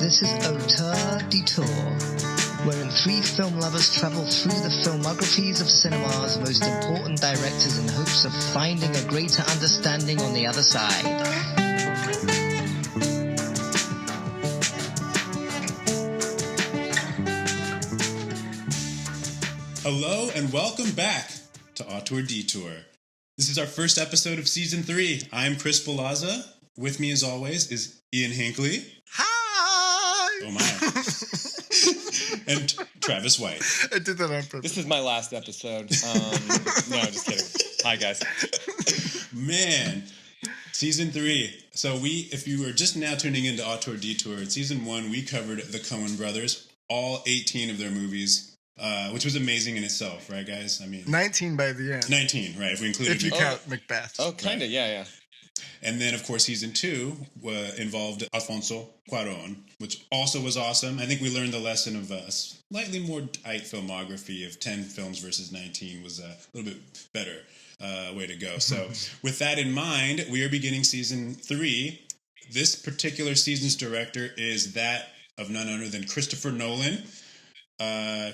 This is Auteur Detour, wherein three film lovers travel through the filmographies of cinema's most important directors in hopes of finding a greater understanding on the other side. Hello and welcome back to Auteur Detour. This is our first episode of Season 3. I'm Chris Balaza. With me, as always, is Ian Hinckley. Hi! Oh, my. And Travis White. I did that on purpose. This is my last episode. No, just kidding. Hi, guys. Man, Season 3. So if you were just now tuning into Auteur Detour, in Season 1, we covered the Coen brothers, all 18 of their movies. Which was amazing in itself, right, guys? I mean, 19 by the end. 19, right? If we included, if you count Macbeth. Oh, kind of, yeah. And then, of course, Season 2 involved Alfonso Cuarón, which also was awesome. I think we learned the lesson of a slightly more tight filmography of 10 films versus 19 was a little bit better way to go. So, with that in mind, we are beginning Season 3. This particular season's director is that of none other than Christopher Nolan.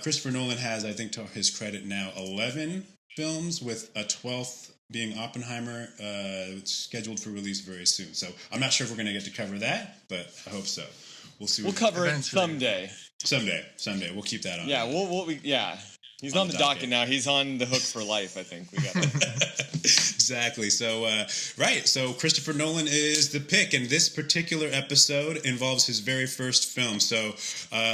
Christopher Nolan has, I think, to his credit now, 11 films, with a 12th being Oppenheimer, scheduled for release very soon. So I'm not sure if we're going to get to cover that, but I hope so. We'll see. We'll cover it someday. Someday. We'll keep that on. Yeah, He's on the docket now. He's on the hook for life, I think. We got that. Exactly. So, right. So Christopher Nolan is the pick, and this particular episode involves his very first film. So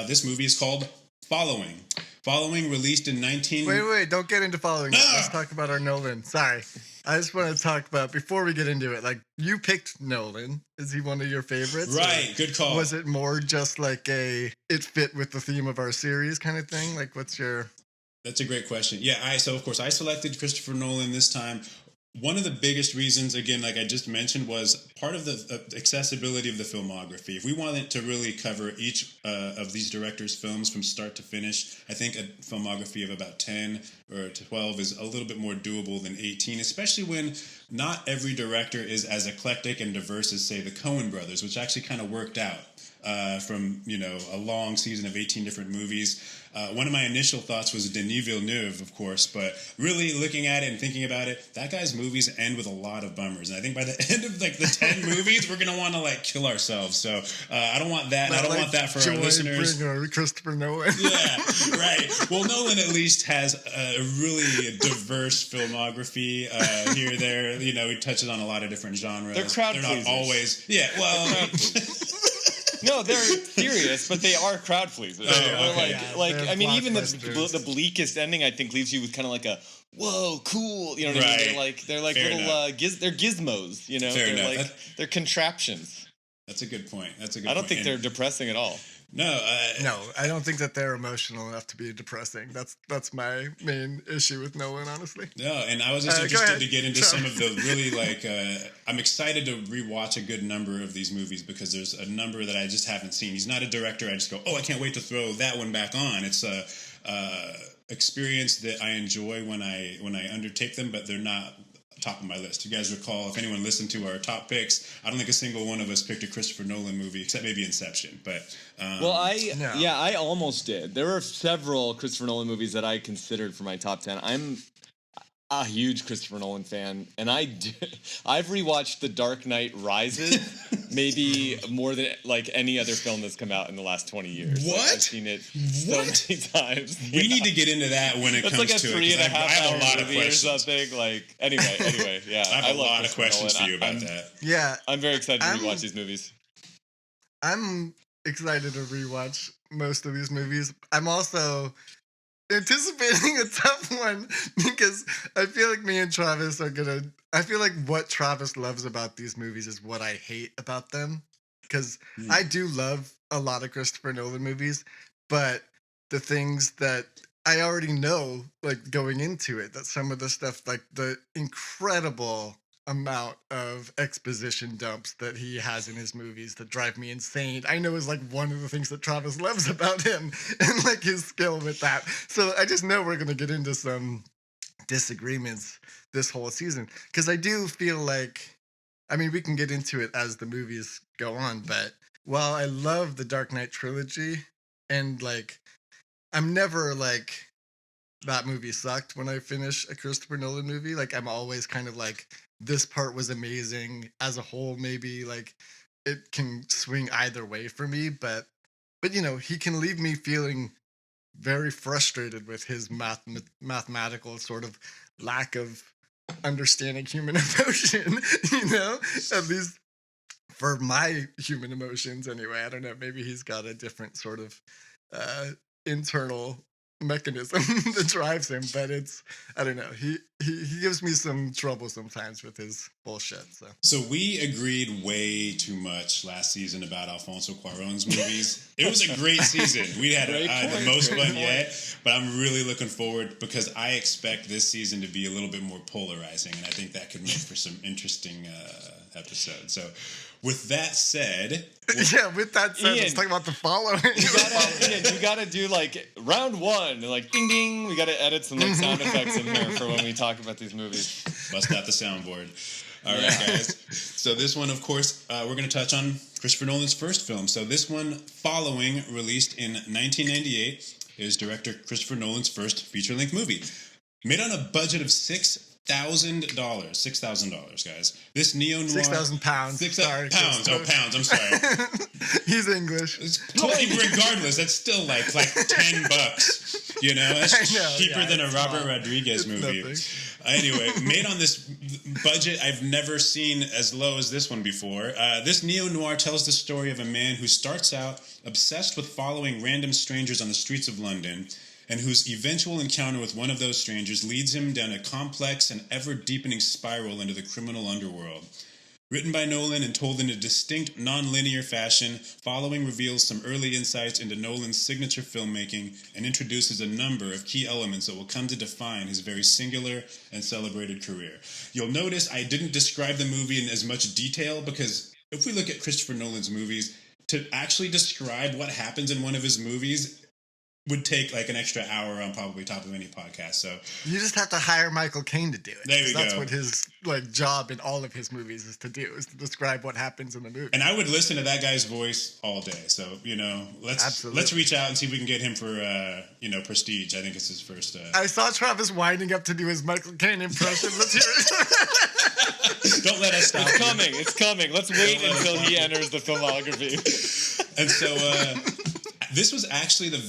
this movie is called Following. Following, released in 19... Wait, don't get into Following. Let's talk about our Nolan. Sorry. I just want to talk about, before we get into it, like, you picked Nolan. Is he one of your favorites? Right, good call. Was it more just like it fit with the theme of our series kind of thing? Like, what's your... That's a great question. Yeah, so of course I selected Christopher Nolan this time. One of the biggest reasons, again, like I just mentioned, was part of the accessibility of the filmography. If we wanted to really cover each of these directors' films from start to finish, I think a filmography of about 10 or 12 is a little bit more doable than 18, especially when not every director is as eclectic and diverse as, say, the Coen brothers, which actually kind of worked out from, a long season of 18 different movies. One of my initial thoughts was Denis Villeneuve, of course, but really looking at it and thinking about it, that guy's movies end with a lot of bummers. And I think by the end of the 10 movies, we're going to want to kill ourselves. So I don't want that. And I don't want that for our listeners. Christopher Nolan. Yeah, right. Well, Nolan at least has a really diverse filmography here, there. He touches on a lot of different genres. They're crowd They're pleasers. not always. Yeah, well... No, they're serious, but they are crowd pleasers. Okay. Even the bleakest ending, I think, leaves you with kind of like a whoa, cool. You know what I mean? They're like Fair little they're gizmos. Fair they're enough. They're contraptions. That's a good point. I don't think they're depressing at all. No, I don't think that they're emotional enough to be depressing. That's my main issue with Nolan, honestly. No, and I was just interested to get into some of the really I'm excited to rewatch a good number of these movies because there's a number that I just haven't seen. He's not a director. I just go, I can't wait to throw that one back on. It's a experience that I enjoy when I undertake them, but they're not top of my list. You guys recall, if anyone listened to our top picks, I don't think a single one of us picked a Christopher Nolan movie except maybe Inception. But I almost did. There were several Christopher Nolan movies that I considered for my top 10. I'm a huge Christopher Nolan fan, and I've rewatched The Dark Knight Rises maybe more than any other film that's come out in the last 20 years. What? I've seen it so many times. We need to get into that when it that's comes like a to it. 3.5 I have a lot hour of movie or questions. something. Anyway, yeah. I have a lot of questions Nolan. for you about that. Yeah. I'm very excited to rewatch these movies. I'm excited to rewatch most of these movies. I'm also anticipating a tough one because I feel like me and Travis I feel like what Travis loves about these movies is what I hate about them. Because I do love a lot of Christopher Nolan movies, but the things that I already know, going into it, that some of the stuff, the incredible amount of exposition dumps that he has in his movies that drive me insane, I know is one of the things that Travis loves about him and his skill with that. So I just know we're going to get into some disagreements this whole season because I do feel we can get into it as the movies go on, but while I love the Dark Knight trilogy, and like I'm never like that movie sucked when I finish a Christopher Nolan movie. Like I'm always kind of like this part was amazing as a whole. Maybe like it can swing either way for me, but you know he can leave me feeling very frustrated with his mathematical sort of lack of understanding human emotion. You know, at least for my human emotions anyway. I don't know, maybe he's got a different sort of internal mechanism that drives him, but it's I don't know, he gives me some trouble sometimes with his bullshit. So we agreed way too much last season about Alfonso Cuarón's movies. It was a great season. We had the most fun yet, but I'm really looking forward because I expect this season to be a little bit more polarizing, and I think that could make for some interesting episodes. So with that said, Ian, let's talk about the following. You gotta do like round one, like ding ding. We gotta edit some like sound effects in here for when we talk about these movies. Bust out the soundboard. All right, guys. So this one, of course, we're going to touch on Christopher Nolan's first film. So this one, following, released in 1998, is director Christopher Nolan's first feature-length movie. Made on a budget of $6,000, guys. This neo-noir... 6,000 pounds. Pounds. Oh, pounds. I'm sorry. He's English. Regardless, that's still like $10. You know, that's cheaper than a Robert Rodriguez movie. Nothing. Anyway, made on this budget I've never seen as low as this one before. This neo-noir tells the story of a man who starts out obsessed with following random strangers on the streets of London, and whose eventual encounter with one of those strangers leads him down a complex and ever-deepening spiral into the criminal underworld. Written by Nolan and told in a distinct, non-linear fashion, Following reveals some early insights into Nolan's signature filmmaking and introduces a number of key elements that will come to define his very singular and celebrated career. You'll notice I didn't describe the movie in as much detail because if we look at Christopher Nolan's movies, to actually describe what happens in one of his movies would take like an extra hour on probably top of any podcast. So you just have to hire Michael Caine to do it. There you go. That's what his like job in all of his movies is to do, is to describe what happens in the movie. And I would listen to that guy's voice all day. So you know, let's reach out and see if we can get him for Prestige. I think it's his first. I saw Travis winding up to do his Michael Caine impression. Let's hear it. Don't let us stop. It's coming. Let's wait until he enters the filmography. And so. This was actually the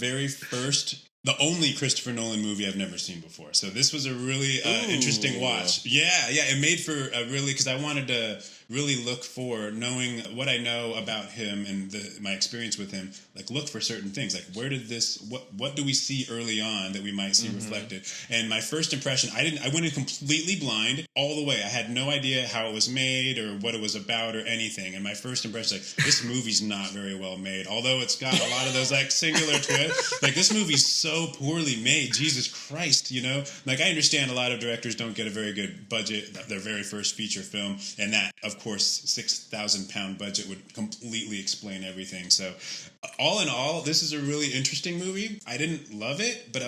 only Christopher Nolan movie I've never seen before. So this was a really interesting watch. Yeah. It made for a really, because I wanted to really look for, knowing what I know about him and my experience with him, like look for certain things. Like where did what do we see early on that we might see reflected? And my first impression, I went in completely blind all the way. I had no idea how it was made or what it was about or anything. And my first impression, like, this movie's not very well made. Although it's got a lot of those like singular twists. Like this movie's so poorly made. Jesus Christ, you know? Like I understand a lot of directors don't get a very good budget, their very first feature film. And that, of course, £6,000 budget would completely explain everything. So all in all, this is a really interesting movie. I didn't love it, but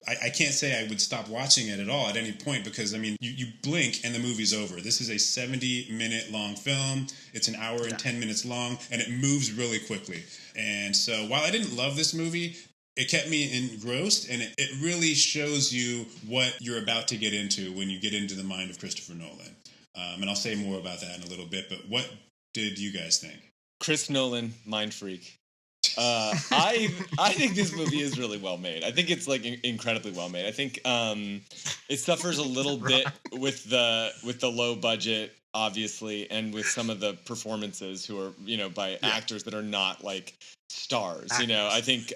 I can't say I would stop watching it at all at any point because, I mean, you blink and the movie's over. This is a 70-minute long film. It's an hour and 10 minutes long, and it moves really quickly. And so while I didn't love this movie, it kept me engrossed, and it really shows you what you're about to get into when you get into the mind of Christopher Nolan. And I'll say more about that in a little bit, but what did you guys think? Chris Nolan, mind freak. I think this movie is really well made. I think it's like incredibly well made. I think it suffers a little bit with the low budget, obviously, and with some of the performances who are, by actors that are not like stars. I think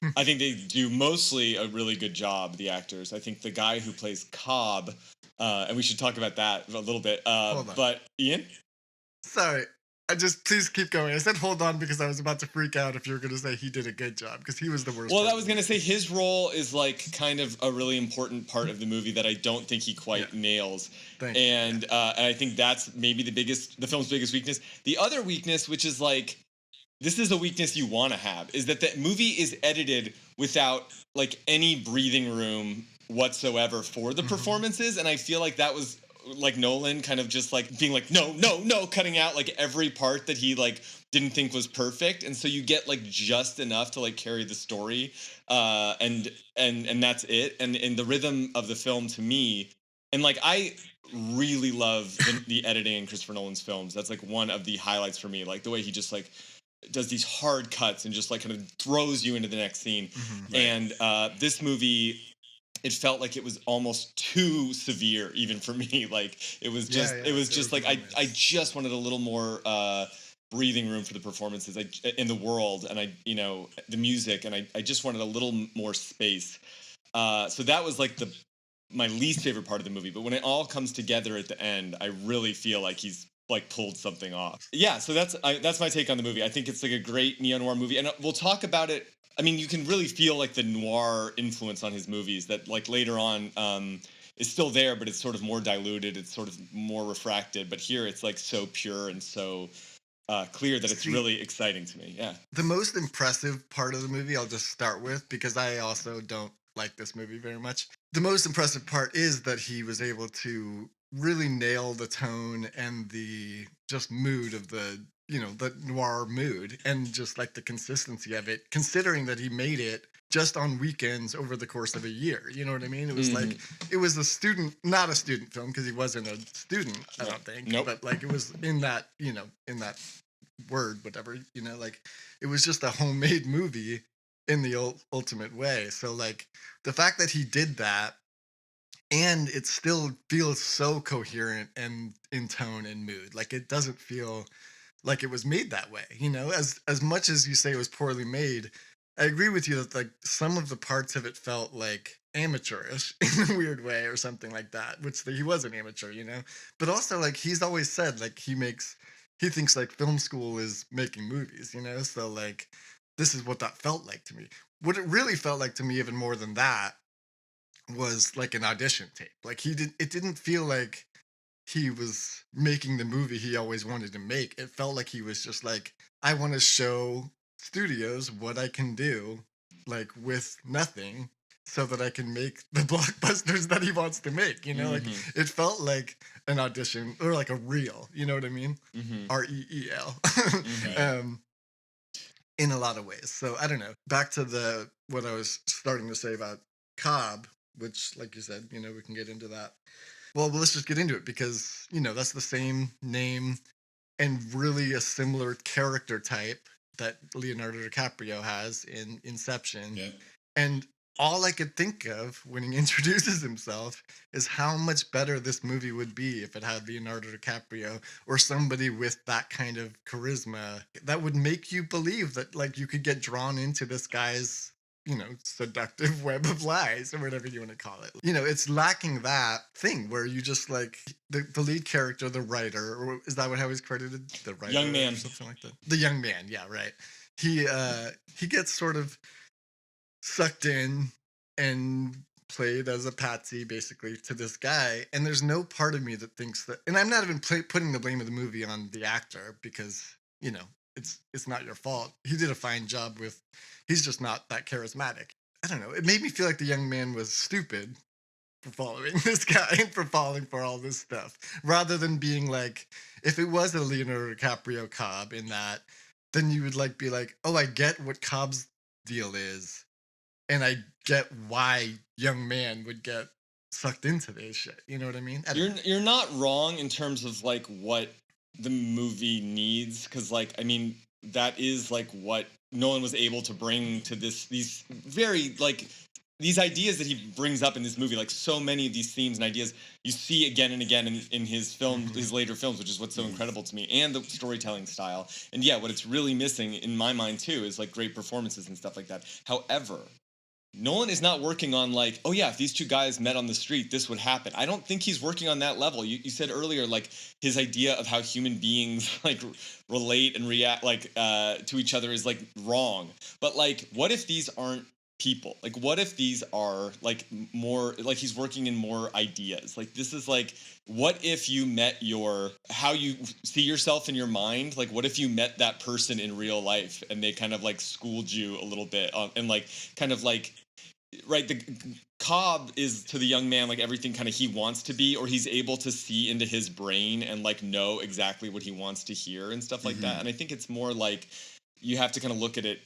they do mostly a really good job, the actors. I think the guy who plays Cobb, and we should talk about that a little bit. But Ian? Sorry. Please keep going. I said hold on because I was about to freak out if you were going to say he did a good job, because he was the worst. Well, I was going to say his role is like kind of a really important part of the movie that I don't think he quite nails. And I think that's maybe the film's biggest weakness. The other weakness, which is like, this is a weakness you want to have, is that the movie is edited without like any breathing room whatsoever for the performances. And I feel like that was like Nolan kind of just like being like no, cutting out like every part that he like didn't think was perfect, and so you get like just enough to like carry the story, and that's it. And the rhythm of the film to me, and like I really love the editing in Christopher Nolan's films. That's like one of the highlights for me. Like the way he just like does these hard cuts and just like kind of throws you into the next scene. Mm-hmm. And this movie, it felt like it was almost too severe even for me. Like it was just like I just wanted a little more breathing room for the performances in the world, and the music, and I just wanted a little more space. So that was like my least favorite part of the movie. But when it all comes together at the end, I really feel like he's like pulled something off. Yeah, so that's my take on the movie. I think it's like a great neo-noir movie, and we'll talk about it. I mean, you can really feel like the noir influence on his movies that like later on is still there, but it's sort of more diluted. It's sort of more refracted. But here it's like so pure and so clear that it's really exciting to me. Yeah. The most impressive part of the movie, I'll just start with, because I also don't like this movie very much. The most impressive part is that he was able to really nail the tone and the just mood of the noir mood, and just like the consistency of it, considering that he made it just on weekends over the course of a year. You know what I mean? It was like, it was not a student film, because he wasn't a student, I don't think. Nope. But like it was in that, in that word, whatever, like it was just a homemade movie in the ultimate way. So like the fact that he did that, and it still feels so coherent and in tone and mood, like it doesn't feel like it was made that way, as much as you say it was poorly made. I agree with you that like some of the parts of it felt like amateurish in a weird way or something like that, which he was an amateur, but also like he's always said like he thinks like film school is making movies, so like this is what that felt like to me. What it really felt like to me, even more than that, was like an audition tape. Like it didn't feel like he was making the movie he always wanted to make. It felt like he was just like, I want to show studios what I can do, like with nothing, so that I can make the blockbusters that he wants to make. Like it felt like an audition or like a reel. You know what I mean? REEL. In a lot of ways. So I don't know. Back to what I was starting to say about Cobb, which, like you said, we can get into that. Well, let's just get into it, because, that's the same name and really a similar character type that Leonardo DiCaprio has in Inception. Yeah. And all I could think of when he introduces himself is how much better this movie would be if it had Leonardo DiCaprio or somebody with that kind of charisma that would make you believe that like you could get drawn into this guy's seductive web of lies, or whatever you want to call it. It's lacking that thing where you just like the lead character, the writer, or is that how he's credited? The writer, young man, or something like that. The young man, yeah, right. He gets sort of sucked in and played as a patsy basically to this guy, and there's no part of me that thinks that, and I'm not even putting the blame of the movie on the actor, because it's not your fault. He did a fine job he's just not that charismatic. I don't know. It made me feel like the young man was stupid for following this guy and for falling for all this stuff, rather than being like, if it was a Leonardo DiCaprio Cobb in that, then you would like be like, oh, I get what Cobb's deal is, and I get why young man would get sucked into this shit. You know what I mean? You're not wrong in terms of like what the movie needs, because like I mean that is like what Nolan was able to bring to these very like these ideas that he brings up in this movie. Like so many of these themes and ideas you see again and again in his film, his later films, which is what's so incredible to me, and the storytelling style. And yeah, what it's really missing in my mind too is like great performances and stuff like that. However, Nolan is not working on like, oh yeah, if these two guys met on the street, this would happen. I don't think he's working on that level. You said earlier, like his idea of how human beings like relate and react like to each other is like wrong. But like, what if these aren't people? Like, what if these are like more like he's working in more ideas? Like this is like, what if you met how you see yourself in your mind? Like, what if you met that person in real life and they kind of like schooled you a little bit and like kind of like, right, Cobb is to the young man like everything kind of he wants to be, or he's able to see into his brain and like know exactly what he wants to hear and stuff like that. And I think it's more like you have to kind of look at it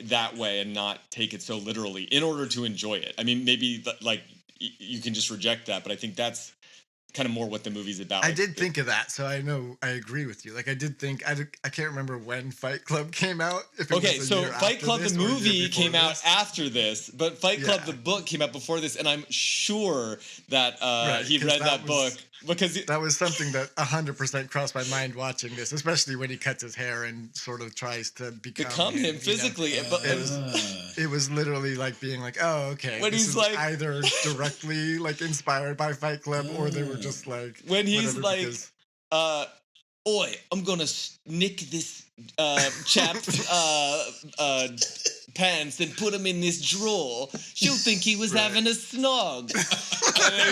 that way and not take it so literally in order to enjoy it. I mean, maybe like you can just reject that, but I think that's kind of more what the movie's about. I did think of that, so I know I agree with you. Like I did think I can't remember when Fight Club came out. If it okay, was so Fight Club the movie came out this. after this, but Fight Club the book came out before this, and I'm sure that he read that book because that was something that 100% crossed my mind watching this, especially when he cuts his hair and sort of tries to become him physically. But it was literally like being like, oh, okay, when this he's is like either directly like inspired by Fight Club or they were just like when he's like, oi, I'm gonna nick this chap's pants and put him in this drawer. She'll think he was having a snog. And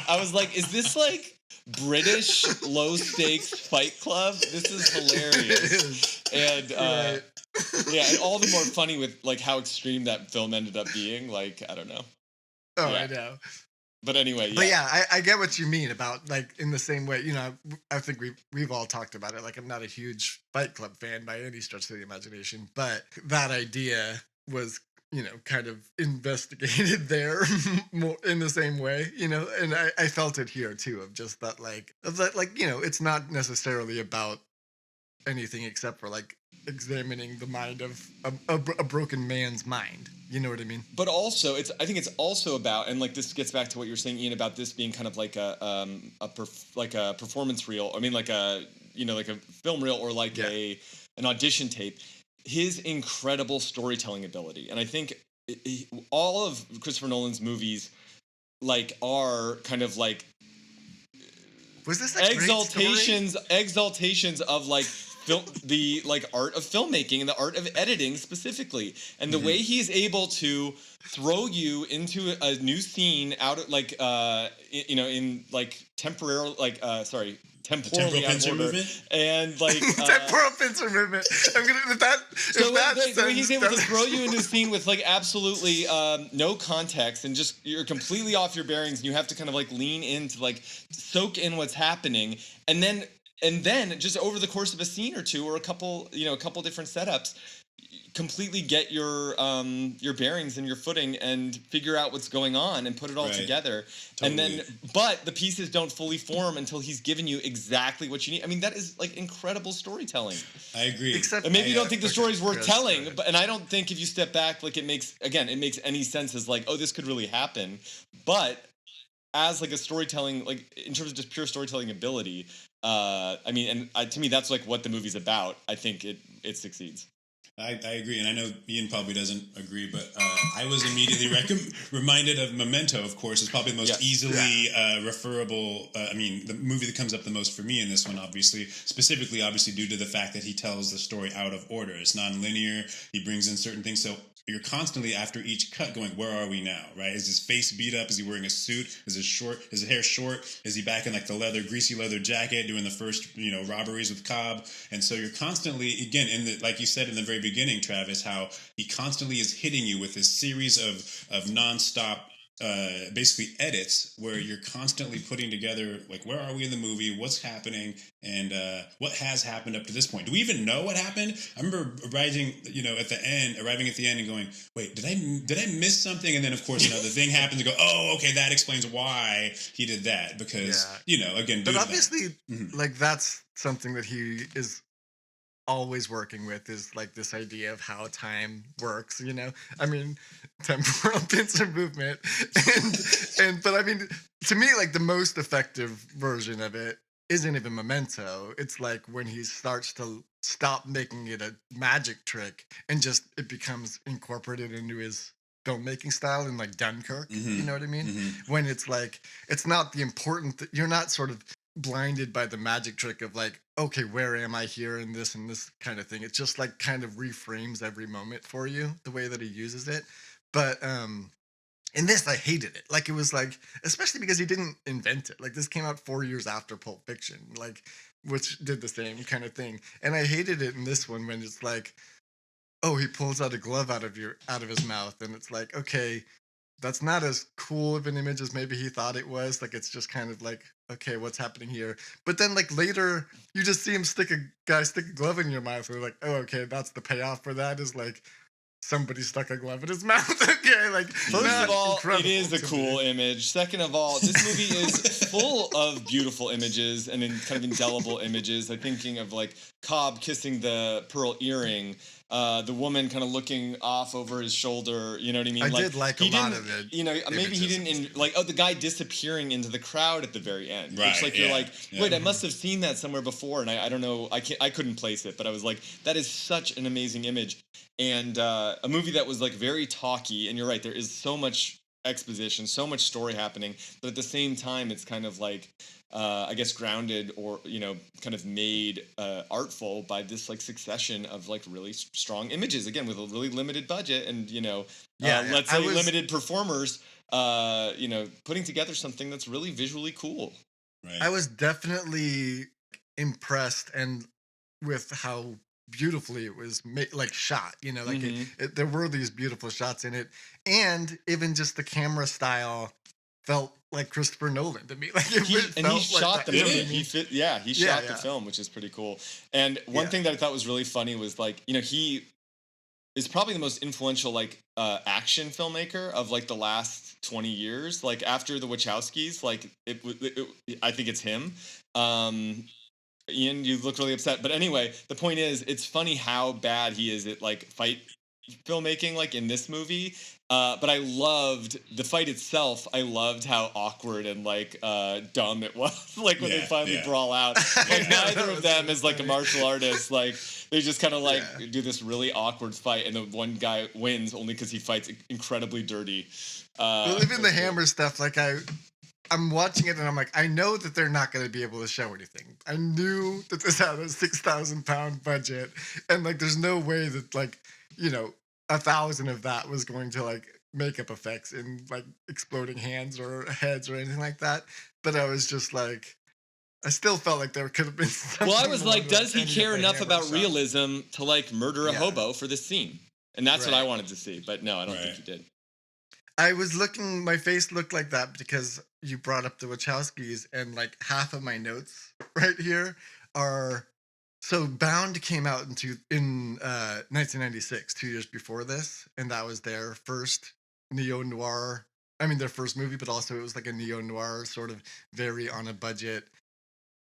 I was like, is this like British low stakes Fight Club? This is hilarious. And yeah, and all the more funny with like how extreme that film ended up being. Like, I don't know. Oh, yeah. I know. But anyway, But yeah, I get what you mean about like in the same way, you know, I think we've all talked about it. Like I'm not a huge Fight Club fan by any stretch of the imagination, but that idea was, you know, kind of investigated there more in the same way, you know, and I felt it here too of just that like, you know, it's not necessarily about anything except for like examining the mind of a broken man's mind. You know what I mean? But also, I think it's also about, and like this gets back to what you were saying, Ian, about this being kind of like a performance reel. I mean, like a film reel or like an audition tape. His incredible storytelling ability, and I think all of Christopher Nolan's movies like are kind of like was this a exaltations of like the like art of filmmaking and the art of editing specifically, and the way he's able to throw you into a new scene out of like you know, in like temporarily like temporally out of order, and like temporal pincer movement. I'm gonna he's able to throw you into a scene with like absolutely no context and just you're completely off your bearings and you have to kind of like lean in to like soak in what's happening, and then just over the course of a scene or two or a couple different setups, completely get your bearings and your footing and figure out what's going on and put it all together. Totally. And then, but the pieces don't fully form until he's given you exactly what you need. I mean, that is like incredible storytelling. I agree. Except, and maybe you don't think the story's worth telling, and I don't think if you step back, like it makes any sense as like, oh, this could really happen. But as like a storytelling, like in terms of just pure storytelling ability, I mean, and to me, that's like what the movie's about. I think it succeeds. I agree, and I know Ian probably doesn't agree, but I was immediately reminded of Memento, of course. It's probably the most easily referable, I mean, the movie that comes up the most for me in this one, obviously, specifically, obviously, due to the fact that he tells the story out of order. It's non-linear, he brings in certain things, so you're constantly after each cut going, where are we now, right? Is his face beat up? Is he wearing a suit? Is his hair short? Is he back in like the greasy leather jacket doing the first, you know, robberies with Cobb? And so you're constantly, again, like you said in the very beginning, Travis, how he constantly is hitting you with this series of nonstop basically edits where you're constantly putting together like, where are we in the movie, what's happening, and what has happened up to this point. Do we even know what happened? I remember arriving at the end and going, wait, did I miss something? And then of course, you know, the thing happens and go, oh, okay, that explains why he did that, because you know, again, but obviously like that's something that he is always working with, is like this idea of how time works, you know. I mean, temporal pincer movement, but I mean, to me, like the most effective version of it isn't even Memento. It's like when he starts to stop making it a magic trick and just it becomes incorporated into his filmmaking style in like Dunkirk. You know what I mean? When it's like, it's not the important you're not sort of blinded by the magic trick of like, okay, where am I here in this and this kind of thing. It's just like kind of reframes every moment for you, the way that he uses it. But in this, I hated it. Like, it was like, especially because he didn't invent it. Like, this came out 4 years after Pulp Fiction, like, which did the same kind of thing. And I hated it in this one when it's like, oh, he pulls out a glove out of his mouth, and it's like, okay, that's not as cool of an image as maybe he thought it was. Like it's just kind of like, okay, what's happening here? But then like later, you just see him stick a glove in your mouth. And you're like, oh, okay, that's the payoff for that is like somebody stuck a glove in his mouth. Okay, like First of all, it is a to cool me. image. Second of all, this movie is full of beautiful images and kind of indelible images. I'm thinking of like Cobb kissing the pearl earring, the woman kind of looking off over his shoulder. You know what I mean? I did like a he lot didn't- of it. You know, maybe he didn't like the guy disappearing into the crowd at the very end. Right, Which like yeah, you're like, yeah. wait, I must have seen that somewhere before, and I don't know, I couldn't place it, but I was like, that is such an amazing image. And a movie that was like very talky, and you're right, there is so much exposition, so much story happening, but at the same time, it's kind of like, I guess, grounded or kind of made artful by this like succession of like really strong images. Again, with a really limited budget, and let's say limited performers. Putting together something that's really visually cool. Right. I was definitely impressed and with how beautifully it was shot, there were these beautiful shots in it, and even just the camera style felt like Christopher Nolan to me. Like he shot the movie. He shot the yeah. film, which is pretty cool. And one thing that I thought was really funny was like, he is probably the most influential like action filmmaker of like the last 20 years. Like after the Wachowskis, like I think it's him. Ian, you look really upset. But anyway, the point is, it's funny how bad he is at like fight filmmaking, like in this movie. But I loved the fight itself. I loved how awkward and like dumb it was. Like when they finally brawl out. Like neither of them is like a martial artist. Like they just kind of like do this really awkward fight, and the one guy wins only because he fights incredibly dirty. Well, even the hammer stuff, like I'm watching it and I'm like, I know that they're not going to be able to show anything. I knew that this had a £6,000 budget, and like, there's no way that like, 1,000 of that was going to like makeup effects and like exploding hands or heads or anything like that. But I was just like, I still felt like there could have been something. Well, I was like, does he care enough about shots. realism to like murder a hobo for this scene? And that's what I wanted to see. But no, I don't think he did. I was looking, my face looked like that because you brought up the Wachowskis, and like half of my notes right here are, so Bound came out in 1996, 2 years before this, and that was their first neo-noir, their first movie, but also it was like a neo-noir sort of very on a budget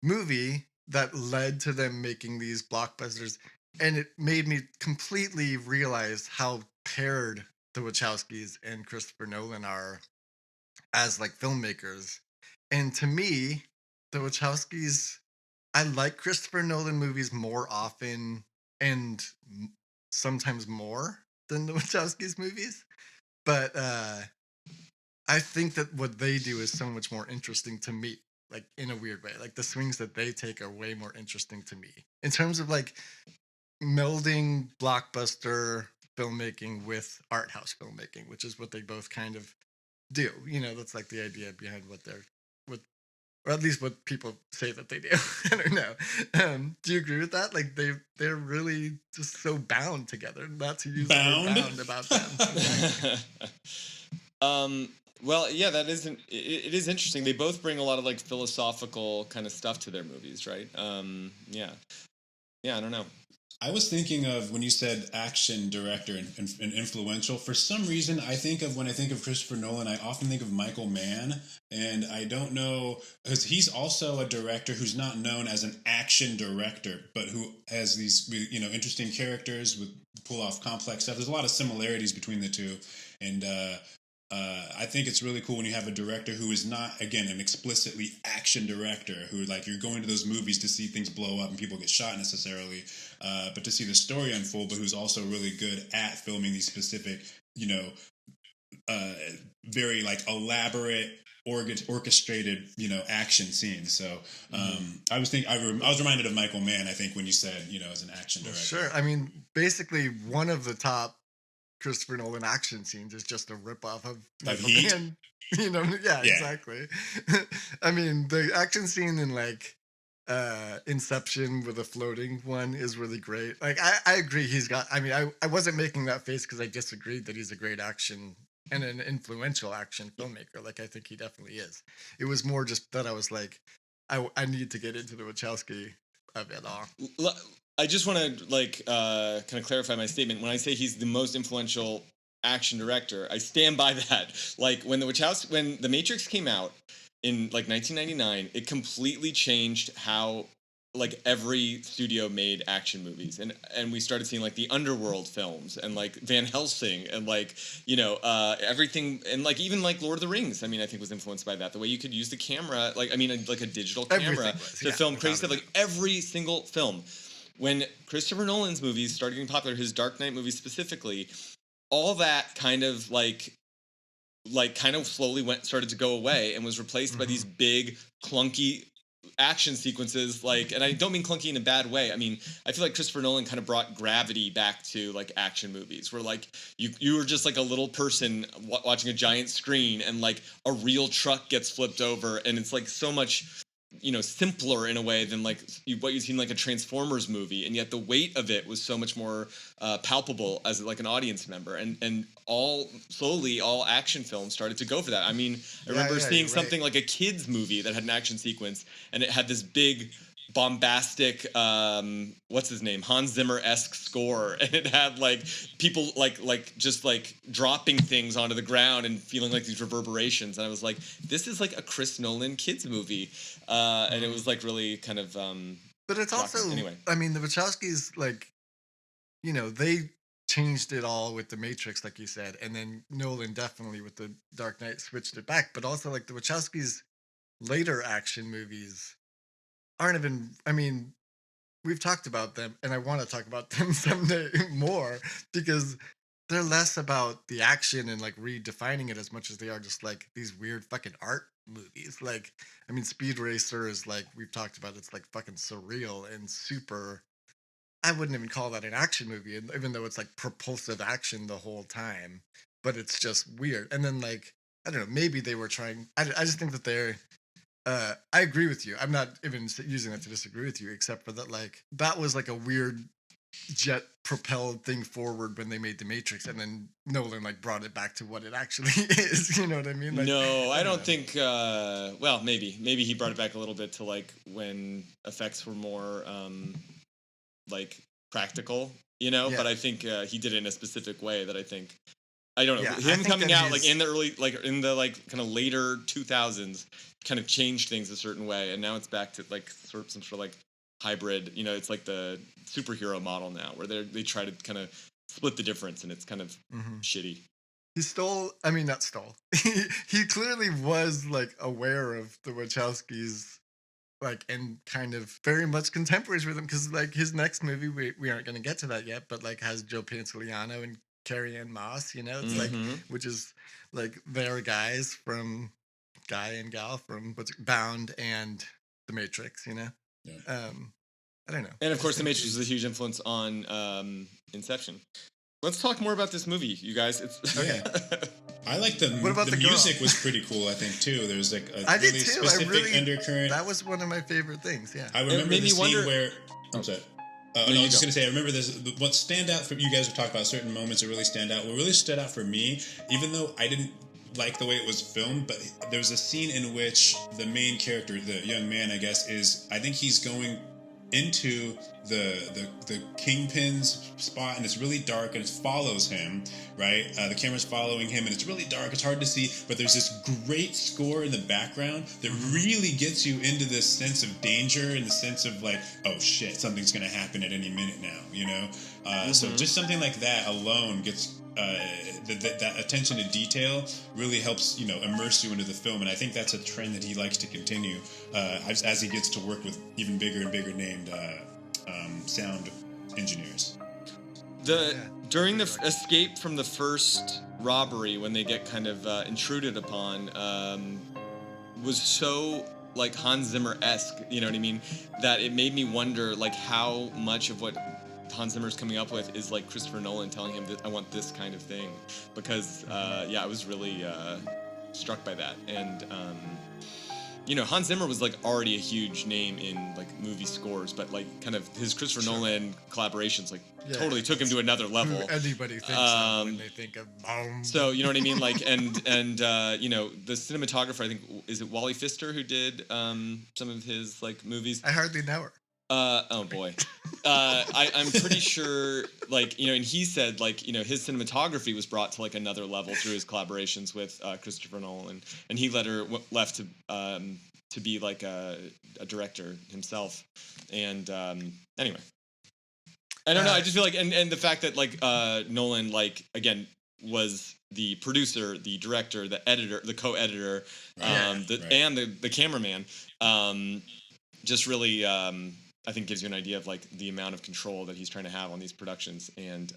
movie that led to them making these blockbusters, and it made me completely realize how paired the Wachowskis and Christopher Nolan are as like filmmakers. And to me, the Wachowskis, I like Christopher Nolan movies more often and sometimes more than the Wachowskis movies. But I think that what they do is so much more interesting to me, like in a weird way. Like the swings that they take are way more interesting to me in terms of like melding blockbuster filmmaking with art house filmmaking, which is what they both kind of do. That's like the idea behind or at least what people say that they do. I don't know. Do you agree with that? Like they're really just so bound together. That's who uses bound about them. Well, yeah, it is interesting. They both bring a lot of like philosophical kind of stuff to their movies, right? Yeah, I don't know. I was thinking of when you said action director and influential. For some reason, when I think of Christopher Nolan, I often think of Michael Mann, and I don't know, because he's also a director who's not known as an action director, but who has these interesting characters with pull off complex stuff. There's a lot of similarities between the two, and I think it's really cool when you have a director who is not, again, an explicitly action director, who like you're going to those movies to see things blow up and people get shot necessarily, but to see the story unfold, but who's also really good at filming these specific, very like elaborate, orchestrated, action scenes. So I was reminded of Michael Mann, I think, when you said, as an action director. Sure. Basically one of the top Christopher Nolan action scenes is just a ripoff of Michael Mann. Exactly. The action scene in like Inception with a floating one is really great. Like I agree he's got, I wasn't making that face because I disagreed that he's a great action and an influential action filmmaker. Like, I think he definitely is. It was more just that I was like, I need to get into the Wachowski of it all. I just want to kind of clarify my statement. When I say he's the most influential action director, I stand by that. Like when the Matrix came out in like 1999, it completely changed how like every studio made action movies, and we started seeing like the underworld films and like Van Helsing and like everything, and like even like Lord of the Rings, I mean, I think was influenced by that, the way you could use the camera, like I mean like a digital camera to film crazy stuff. Like every single film, when Christopher Nolan's movies started getting popular, his Dark Knight movies specifically, all that kind of kind of slowly started to go away and was replaced by these big clunky action sequences, like, and I don't mean clunky in a bad way. I mean, I feel like Christopher Nolan kind of brought gravity back to like action movies, where like you were just like a little person watching a giant screen, and like a real truck gets flipped over, and it's like so much simpler in a way than like what you've seen like a Transformers movie, and yet the weight of it was so much more palpable as like an audience member, and all action films started to go for that. I mean, I remember seeing something like a kids movie that had an action sequence, and it had this big bombastic what's his name, Hans Zimmer-esque score, and it had like people like just like dropping things onto the ground and feeling like these reverberations, and I was like, this is like a Chris Nolan kids movie, and it was like really kind of but it's shocking. also, anyway, I mean, the Wachowskis, like, they changed it all with the Matrix, like you said, and then Nolan definitely with the Dark Knight switched it back. But also, like, the Wachowskis' later action movies aren't even, I mean, we've talked about them, and I want to talk about them someday more, because they're less about the action and like redefining it as much as they are just like these weird fucking art movies. Like, I mean, Speed Racer is like, we've talked about, it's like fucking surreal and super. I wouldn't even call that an action movie, even though it's like propulsive action the whole time, but it's just weird. And then, like, I don't know, maybe they were trying, I just think that they're, I agree with you. I'm not even using that to disagree with you, except for that, like, that was like a weird jet propelled thing forward when they made the Matrix, and then Nolan like brought it back to what it actually is. You know what I mean? Like, no, I don't think. Well, maybe he brought it back a little bit to like when effects were more like practical, But I think he did it in a specific way that I think. I don't know. Him coming out like in the early, like in the like kind of later 2000s, kind of changed things a certain way, and now it's back to like some sort of like hybrid. It's like the superhero model now, where they try to kind of split the difference, and it's kind of shitty. He stole. I mean, not stole. He clearly was like aware of the Wachowskis, like, and kind of very much contemporaries with them, because like his next movie, we aren't going to get to that yet, but like has Joe Pantoliano and Carrie Ann Moss. It's like, which is like their guys from Guy and Gal from Bound and The Matrix. Yeah. I don't know. And of course, The Matrix was a huge influence on Inception. Let's talk more about this movie, you guys. I like the music was pretty cool, I think, too. There's like a really specific undercurrent. That was one of my favorite things, yeah. I remember the scene where... I'm sorry. I was just going to say, I remember this. What stand out for you guys were talking about certain moments that really stand out. What really stood out for me, even though I didn't like the way it was filmed, but there was a scene in which the main character, the young man, I guess, I think he's going into the Kingpin's spot, and it's really dark, and it follows him, right? The camera's following him, and it's really dark, it's hard to see, but there's this great score in the background that really gets you into this sense of danger and the sense of like, oh shit, something's gonna happen at any minute now, so just something like that alone gets that attention to detail really helps immerse you into the film, and I think that's a trend that he likes to continue as he gets to work with even bigger and bigger named sound engineers. During the escape from the first robbery, when they get kind of intruded upon, was so like Hans Zimmer-esque, you know what I mean, that it made me wonder like how much of what Hans Zimmer's coming up with is like Christopher Nolan telling him that I want this kind of thing, because I was really struck by that, and you know, Hans Zimmer was like already a huge name in like movie scores, but like kind of his Christopher Nolan collaborations like totally took him to another level. Who anybody thinks of when they think of boom. So you know what I mean, like, and you know, the cinematographer, I think, is it Wally Pfister who did some of his like movies. I hardly know her. Oh boy. I'm pretty sure, like, you know, and he said, like, you know, his cinematography was brought to like another level through his collaborations with Christopher Nolan, and he left to be like a director himself. And anyway, I don't know. I just feel like, and the fact that like Nolan, like, again, was the producer, the director, the editor, the co-editor, and the cameraman, just really. I think gives you an idea of like the amount of control that he's trying to have on these productions. And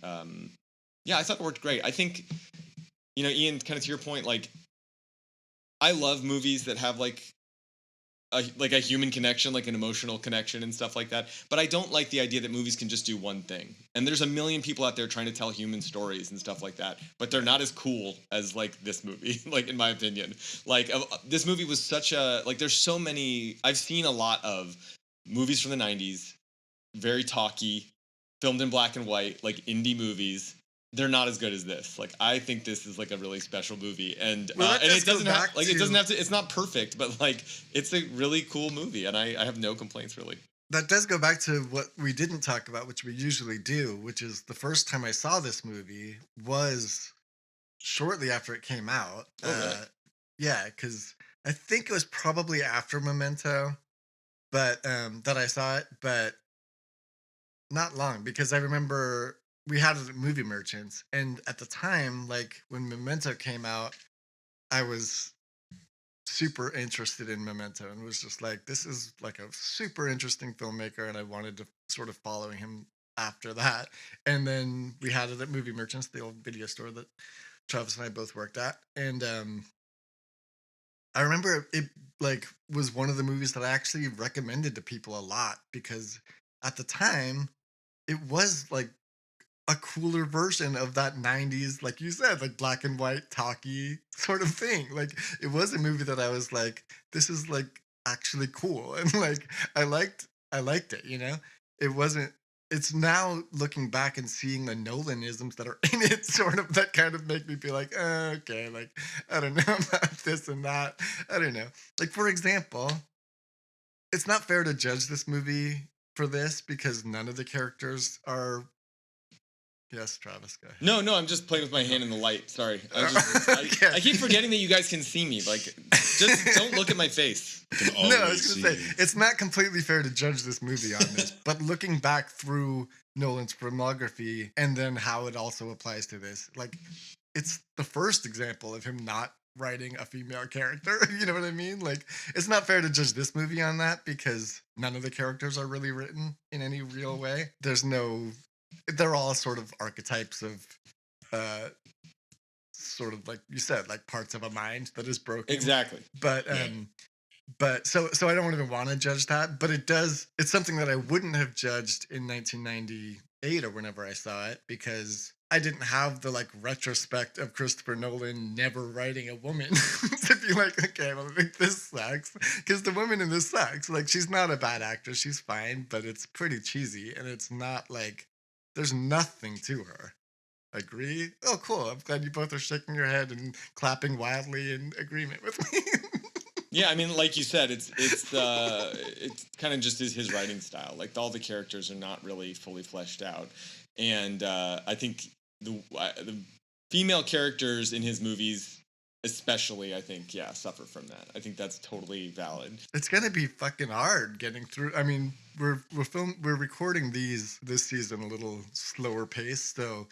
yeah, I thought it worked great. I think, you know, Ian, kind of to your point, like, I love movies that have like a human connection, like an emotional connection and stuff like that. But I don't like the idea that movies can just do one thing. And there's a million people out there trying to tell human stories and stuff like that, but they're not as cool as like this movie, like in my opinion. Like this movie was such a, like, there's so many, I've seen a lot of movies from the 90s, very talky, filmed in black and white, like indie movies. They're not as good as this. Like, I think this is like a really special movie, and it doesn't have like it doesn't have to. It's not perfect, but like it's a really cool movie, and I have no complaints really. That does go back to what we didn't talk about, which we usually do, which is the first time I saw this movie was shortly after it came out. Oh, really? Yeah, because I think it was probably after Memento. But that I saw it, but not long, because I remember we had it at Movie Merchants, and at the time, like when Memento came out, I was super interested in Memento and was just like, this is like a super interesting filmmaker, and I wanted to sort of follow him after that. And then we had it at Movie Merchants, the old video store that Travis and I both worked at, and I remember it like was one of the movies that I actually recommended to people a lot, because at the time it was like a cooler version of that 90s, like you said, like black and white talky sort of thing. Like it was a movie that I was like, this is like actually cool. And like I liked it, you know? It wasn't It's now looking back and seeing the Nolanisms that are in it, sort of, that kind of make me be like, okay, like, I don't know about this and that. I don't know. Like, for example, it's not fair to judge this movie for this because none of the characters are. Yes, Travis, go ahead. No, I'm just playing with my hand in the light. Sorry. I keep forgetting that you guys can see me. Like, just don't look at my face. No, I was going to say, it's not completely fair to judge this movie on this, but looking back through Nolan's filmography and then how it also applies to this, like, it's the first example of him not writing a female character. You know what I mean? Like, it's not fair to judge this movie on that because none of the characters are really written in any real way. They're all sort of archetypes of sort of, like you said, like parts of a mind that is broken. Exactly. But so I don't even want to judge that, but it's something that I wouldn't have judged in 1998 or whenever I saw it, because I didn't have the like retrospect of Christopher Nolan never writing a woman to be like, okay, well, I think this sucks, because the woman in this sucks. Like, she's not a bad actress, she's fine, but it's pretty cheesy, and it's not like there's nothing to her. Agree? Oh, cool. I'm glad you both are shaking your head and clapping wildly in agreement with me. Yeah, I mean, like you said, it's kind of just his writing style. Like, all the characters are not really fully fleshed out, and I think the female characters in his movies, especially, I think, suffer from that. I think that's totally valid. It's gonna be fucking hard getting through. I mean, we're recording this season a little slower pace, so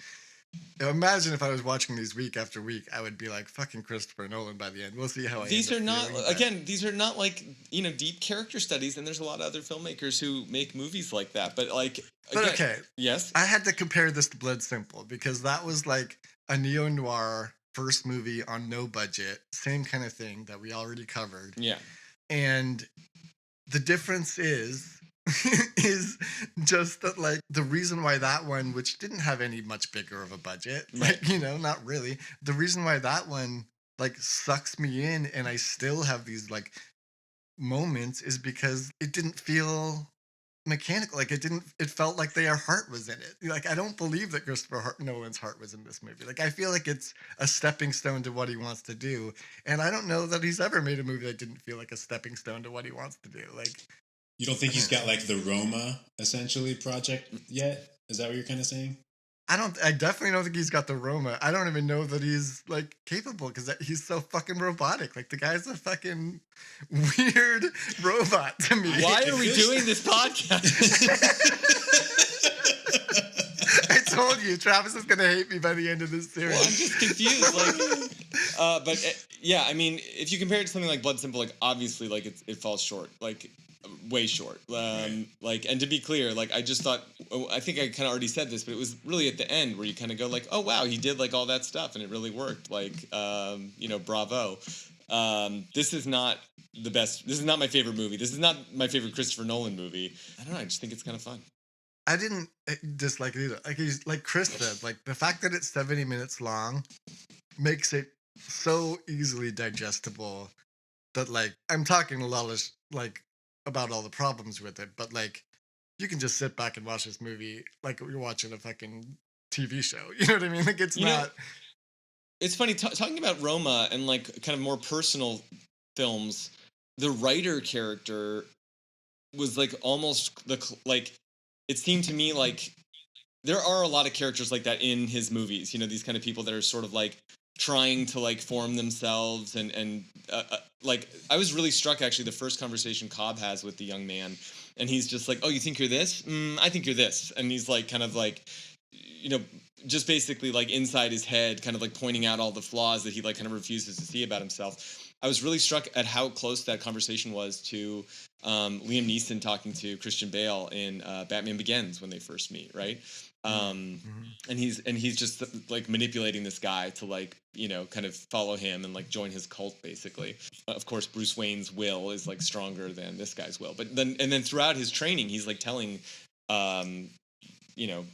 imagine if I was watching these week after week, I would be like fucking Christopher Nolan by the end. We'll see how I. These are not like, you know, deep character studies, and there's a lot of other filmmakers who make movies like that. But like, again, okay, yes, I had to compare this to Blood Simple because that was like a neo-noir first movie on no budget, same kind of thing that we already covered. Yeah, and the difference is just that, like, the reason why that one, which didn't have any much bigger of a budget, right, like, you know, not really, the reason why that one like sucks me in, and I still have these like moments is because it didn't feel mechanical. Like it felt like their heart was in it. Like, I don't believe that Nolan's heart was in this movie. Like, I feel like it's a stepping stone to what he wants to do. And I don't know that he's ever made a movie that didn't feel like a stepping stone to what he wants to do. Like, you don't think he's got like the Roma essentially project yet? Is that what you're kind of saying? I definitely don't think he's got the Roma. I don't even know that he's like capable because he's so fucking robotic. Like, the guy's a fucking weird robot to me. Why are we doing this podcast? I told you, Travis is gonna hate me by the end of this series. Well, I'm just confused. But yeah, I mean, if you compare it to something like Blood Simple, like obviously, like it falls short. Like, way short. Like, and to be clear, like, I just thought, I think I kind of already said this, but it was really at the end where you kind of go like, oh wow, he did like all that stuff and it really worked. Like, bravo. This is not the best. This is not my favorite movie. This is not my favorite Christopher Nolan movie. I don't know. I just think it's kind of fun. I didn't dislike it either. Like, he's like Chris said, like the fact that it's 70 minutes long makes it so easily digestible that, like, I'm talking a lot of like about all the problems with it, but like you can just sit back and watch this movie like you're watching a fucking TV show. You know what I mean? Like, it's not. It's funny talking about Roma and like kind of more personal films. The writer character was like almost like it seemed to me like there are a lot of characters like that in his movies. You know, these kind of people that are sort of like trying to like form themselves and like I was really struck actually the first conversation Cobb has with the young man, and he's just like, oh, you think you're this? I think you're this. And he's like kind of like, you know, just basically like inside his head kind of like pointing out all the flaws that he like kind of refuses to see about himself. I was really struck at how close that conversation was to Liam Neeson talking to Christian Bale in Batman Begins when they first meet, right? And he's just like manipulating this guy to like, you know, kind of follow him and like join his cult basically. Of course, Bruce Wayne's will is like stronger than this guy's will, but then throughout his training, he's like telling, you know,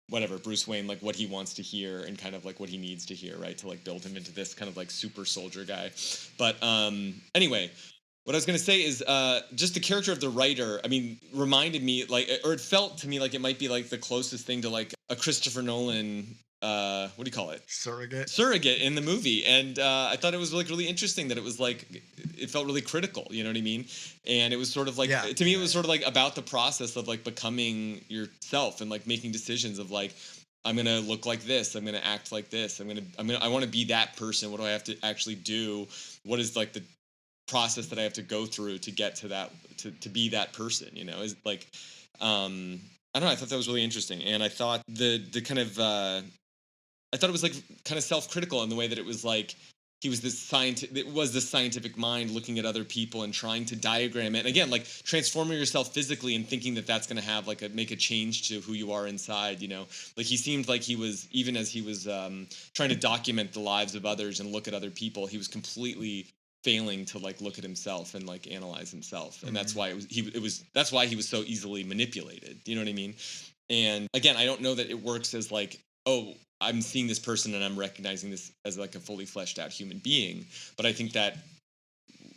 whatever, Bruce Wayne, like what he wants to hear and kind of like what he needs to hear, right, to like build him into this kind of like super soldier guy. But anyway, what I was going to say is just the character of the writer, I mean, reminded me like, or it felt to me like it might be like the closest thing to like a Christopher Nolan, what do you call it? Surrogate in the movie. And I thought it was like really interesting that it was like, it felt really critical, you know what I mean? And it was sort of like, to me, it was sort of like about the process of like becoming yourself and like making decisions of like, I'm going to look like this. I'm going to act like this. I want to be that person. What do I have to actually do? What is like the process that I have to go through to get to that, to be that person, you know, is like, I don't know. I thought that was really interesting. And I thought the kind of, I thought it was like kind of self-critical in the way that it was like, he was this scientific mind looking at other people and trying to diagram it. And again, like transforming yourself physically and thinking that that's going to have like make a change to who you are inside, you know, like he seemed like he was, even as he was trying to document the lives of others and look at other people, he was completely failing to like look at himself and like analyze himself. And that's why that's why he was so easily manipulated. You know what I mean? And again, I don't know that it works as like, oh, I'm seeing this person and I'm recognizing this as like a fully fleshed out human being. But I think that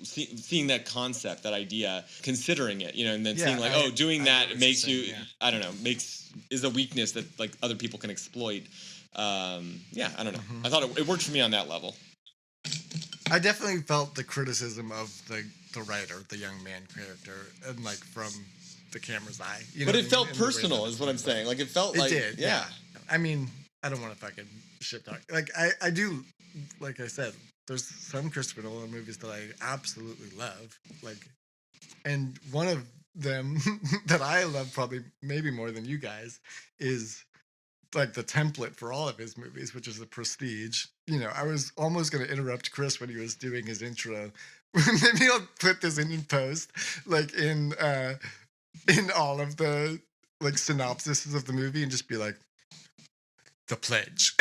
seeing that concept, that idea, considering it, you know, and then seeing like, doing that makes you, I don't know, is a weakness that like other people can exploit. I don't know. I thought it worked for me on that level. I definitely felt the criticism of the writer, the young man character, and like from the camera's eye. You know, but it felt personal, is what I'm saying. Like it felt like, it did. Yeah. I mean, I don't want to fucking shit talk. Like I do, like I said, there's some Christopher Nolan movies that I absolutely love. Like, and one of them that I love probably maybe more than you guys is like the template for all of his movies, which is The Prestige. You know, I was almost going to interrupt Chris when he was doing his intro. Maybe I'll put this in post, like in all of the like synopsises of the movie, and just be like, The Pledge,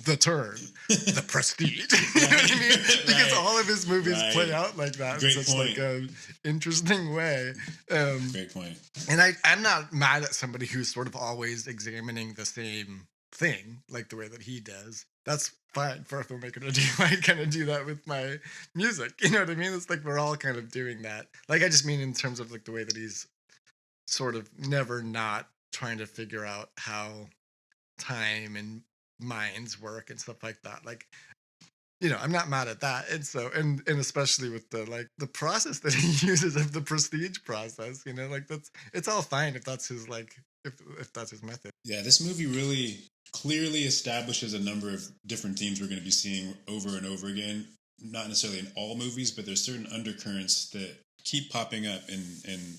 The Turn, The Prestige. You know what I mean? Because all of his movies play out like that in such like an interesting way. Great point. And I'm not mad at somebody who's sort of always examining the same thing, like the way that he does, that's fine for a filmmaker to do. I kind of do that with my music. You know what I mean? It's like we're all kind of doing that. Like I just mean in terms of like the way that he's sort of never not trying to figure out how time and minds work and stuff like that. Like, you know, I'm not mad at that. And so, and especially with the, like the process that he uses of the prestige process, you know, like it's all fine if that's his, like, if that's his method. Yeah, this movie really clearly establishes a number of different themes we're going to be seeing over and over again. Not necessarily in all movies, but there's certain undercurrents that keep popping up in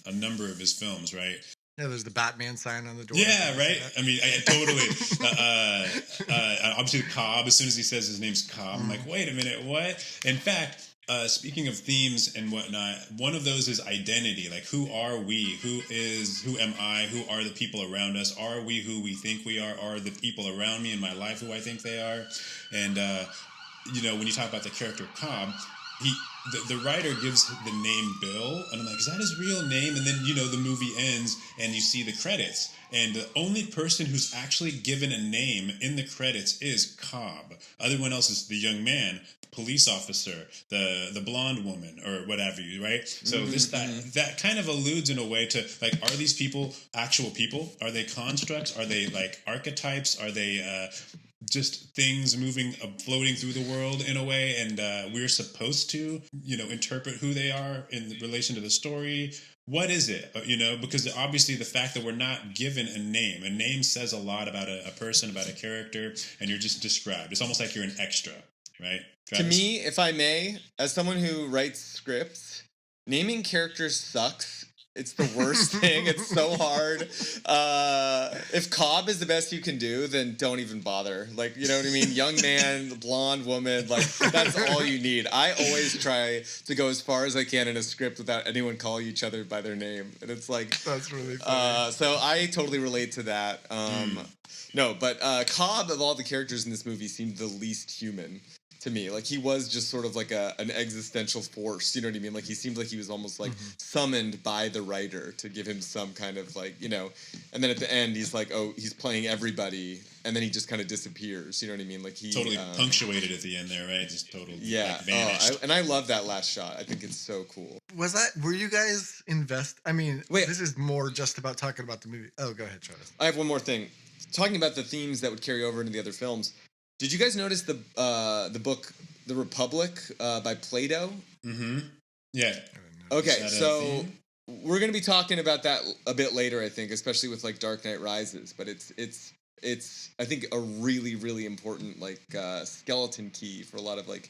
a number of his films, right? Yeah, there's the Batman sign on the door. Yeah, right? I mean, totally. Obviously, Cobb, as soon as he says his name's Cobb, I'm like, wait a minute, what? In fact, speaking of themes and whatnot, one of those is identity. Like, who are we? Who am I? Who are the people around us? Are we who we think we are? Are the people around me in my life who I think they are? And, you know, when you talk about the character Cobb, the writer gives the name Bill, and I'm like, is that his real name? And then, you know, the movie ends and you see the credits, and the only person who's actually given a name in the credits is Cobb. Everyone else is the young man, police officer, the blonde woman, or whatever, right? So that kind of alludes in a way to, like, are these people actual people? Are they constructs? Are they like archetypes? Are they just things floating through the world in a way, and we're supposed to, you know, interpret who they are in relation to the story? What is it? You know, because obviously the fact that we're not given a name says a lot about a person, about a character, and you're just described. It's almost like you're an extra, right? Travis? To me, if I may, as someone who writes scripts, naming characters sucks. It's the worst thing. It's so hard. If Cobb is the best you can do, then don't even bother. Like, you know what I mean? Young man, blonde woman, like, that's all you need. I always try to go as far as I can in a script without anyone calling each other by their name. And it's like... That's really funny. So I totally relate to that. No, but Cobb, of all the characters in this movie, seemed the least human to me. Like, he was just sort of like an existential force, you know what I mean? Like, he seemed like he was almost like summoned by the writer to give him some kind of, like, you know, and then at the end he's like, oh, he's playing everybody, and then he just kind of disappears, you know what I mean? Like, he totally punctuated at the end there, right? Just totally, yeah, like, vanished. and I love that last shot. I think it's so cool. Were you guys I mean, wait, this is more just about talking about the movie. Oh, go ahead, Travis. I have one more thing. Talking about the themes that would carry over into the other films, did you guys notice the book The Republic by Plato? Mm-hmm. Yeah. Okay, so we're going to be talking about that a bit later, I think, especially with like Dark Knight Rises. But it's I think a really, really important like skeleton key for a lot of like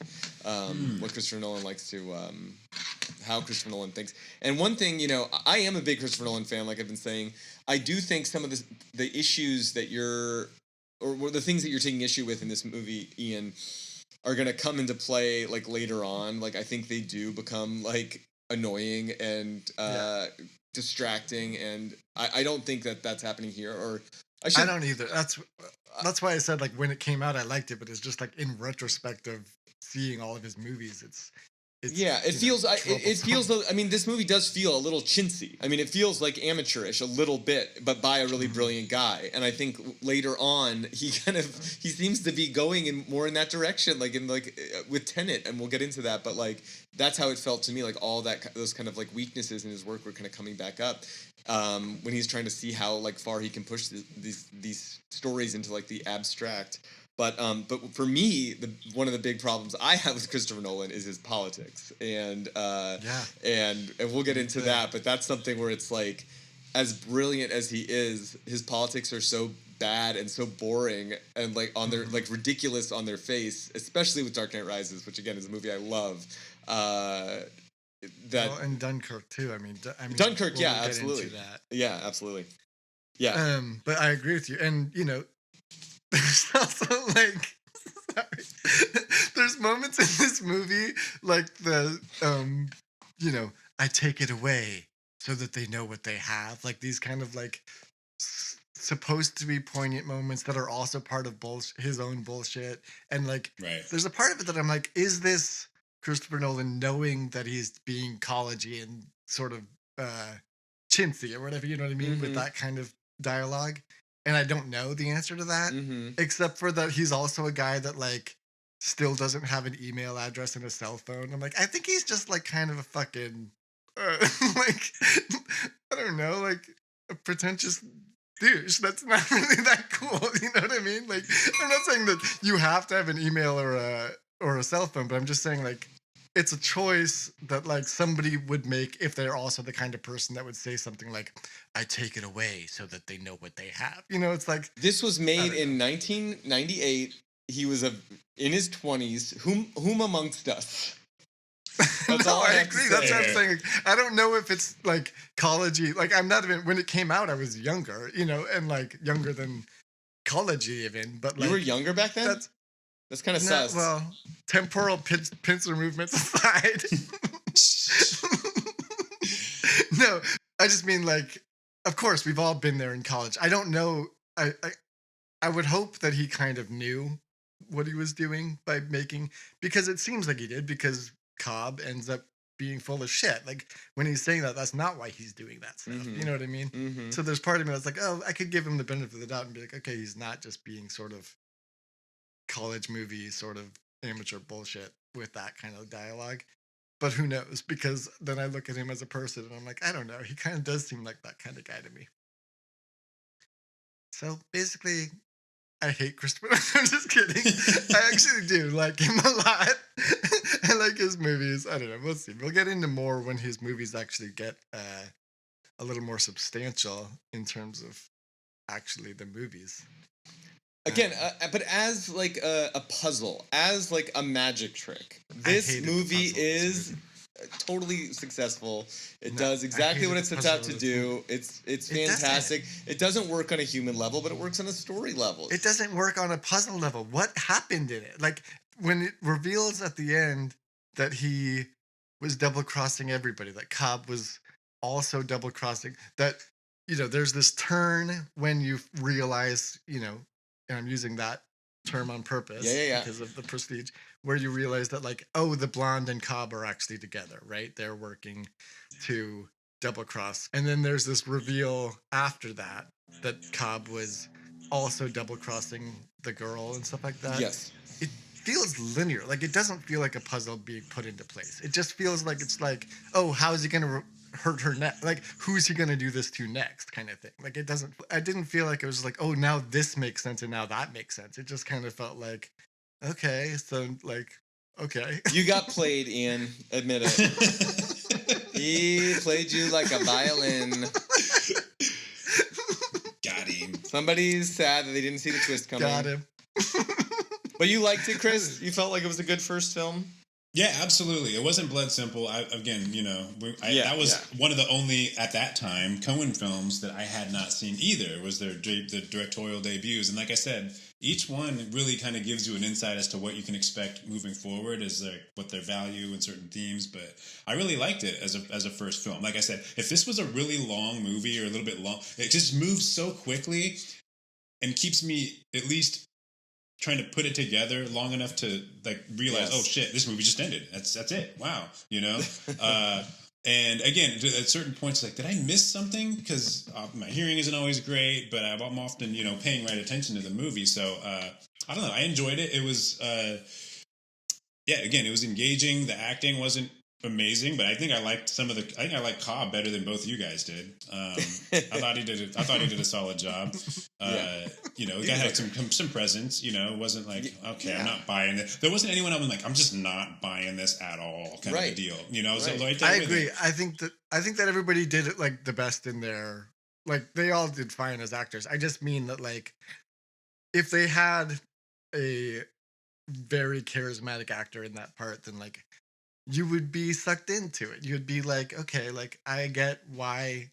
what Christopher Nolan likes to how Christopher Nolan thinks. And one thing, you know, I am a big Christopher Nolan fan, like I've been saying. I do think some of the issues that or the things that you're taking issue with in this movie, Ian, are going to come into play like later on. Like, I think they do become like annoying and distracting, and I don't think that's happening here. Or I don't either. That's why I said, like, when it came out I liked it, but it's just like in retrospective, seeing all of his movies, it's it feels. I mean, this movie does feel a little chintzy. I mean, it feels like amateurish a little bit, but by a really brilliant guy. And I think later on, he seems to be going more in that direction, like with Tenet, and we'll get into that. But like, that's how it felt to me. Like all those kind of like weaknesses in his work were kind of coming back up when he's trying to see how like far he can push these stories into like the abstract. But for me, one of the big problems I have with Christopher Nolan is his politics, and we'll get into that. But that's something where it's like, as brilliant as he is, his politics are so bad and so boring and like on their like ridiculous on their face, especially with Dark Knight Rises, which again is a movie I love. And Dunkirk too. I mean Dunkirk, yeah, absolutely. Yeah, absolutely. Yeah. But I agree with you, and you know. There's also like, there's moments in this movie like you know, I take it away so that they know what they have. Like these kind of like supposed to be poignant moments that are also part of his own bullshit. And like, there's a part of it that I'm like, is this Christopher Nolan knowing that he's being collegey and sort of chintzy or whatever, you know what I mean, with that kind of dialogue? and I don't know the answer to that, except for that he's also a guy that like still doesn't have an email address and a cell phone. I'm like, I think he's just like kind of a fucking like I don't know, like a pretentious douche. That's not really that cool. You know what I mean? Like, I'm not saying that you have to have an email or a cell phone, but I'm just saying like it's a choice that like somebody would make if they're also the kind of person that would say something like, I take it away so that they know what they have. You know, it's like this was made in 1998. He was in his 20s. Whom amongst us? That's all I agree. That's what I'm saying. I don't know if it's like collegey. Like I'm not even when it came out. I was younger, you know, and like younger than collegey even. But like you were younger back then. That's kind of sus. Well, temporal pincer movements aside. No, I just mean like, of course, we've all been there in college. I don't know. I would hope that he kind of knew what he was doing by making, because it seems like he did, because Cobb ends up being full of shit. Like when he's saying that, that's not why he's doing that stuff. You know what I mean? So there's part of me that's like, oh, I could give him the benefit of the doubt and be like, okay, he's not just being sort of college movie sort of amateur bullshit with that kind of dialogue. But who knows? Because then I look at him as a person and I'm like, I don't know. He kind of does seem like that kind of guy to me. So basically, I hate Christopher. I'm just kidding. I actually do like him a lot. I like his movies. I don't know. We'll see. We'll get into more when his movies actually get a little more substantial in terms of actually the movies. Again, but as like a puzzle, as like a magic trick, this movie is totally successful. It does exactly what it sets out to do. It's fantastic. It doesn't work on a human level, but it works on a story level. It doesn't work on a puzzle level. What happened in it? Like when it reveals at the end that he was double crossing everybody, that Cobb was also double crossing, that, you know, there's this turn when you realize, you know, and I'm using that term on purpose because of the prestige, where you realize that like, oh, the blonde and Cobb are actually together, right? They're working to double cross. And then there's this reveal after that Cobb was also double crossing the girl and stuff like that. Yes. It feels linear. Like it doesn't feel like a puzzle being put into place. It just feels like it's like, oh, how is he going to hurt her next? Like, who's he going to do this to next kind of thing? Like I didn't feel like it was like, oh, now this makes sense and now that makes sense. It just kind of felt like, okay, so like, okay. You got played, Ian. Admit it. He played you like a violin. Got him. Somebody's sad that they didn't see the twist coming. Got him. But you liked it, Chris? You felt like it was a good first film? Yeah, absolutely. It wasn't Blood Simple. That was one of the only, at that time, Coen films that I had not seen either. It was the directorial debuts. And like I said, each one really kind of gives you an insight as to what you can expect moving forward, as what their value in certain themes. But I really liked it as a first film. Like I said, if this was a really long movie or a little bit long, it just moves so quickly and keeps me at least trying to put it together long enough to like realize, oh shit, this movie just ended. That's it. Wow, you know. And again, at certain points, like, did I miss something? Because my hearing isn't always great, but I'm often, you know, paying right attention to the movie. So I don't know. I enjoyed it. It was, again, it was engaging. The acting wasn't amazing, but I think I liked I liked Cobb better than both you guys did. I thought he did a solid job. You know, the guy had some presence. You know, it wasn't like, okay, I'm not buying it. There wasn't anyone I was like, I'm just not buying this at all, kind of a deal. You know, so right there I agree. I think that everybody did it like the best in their, like they all did fine as actors. I just mean that like if they had a very charismatic actor in that part, then like you would be sucked into it. You'd be like, okay, like I get why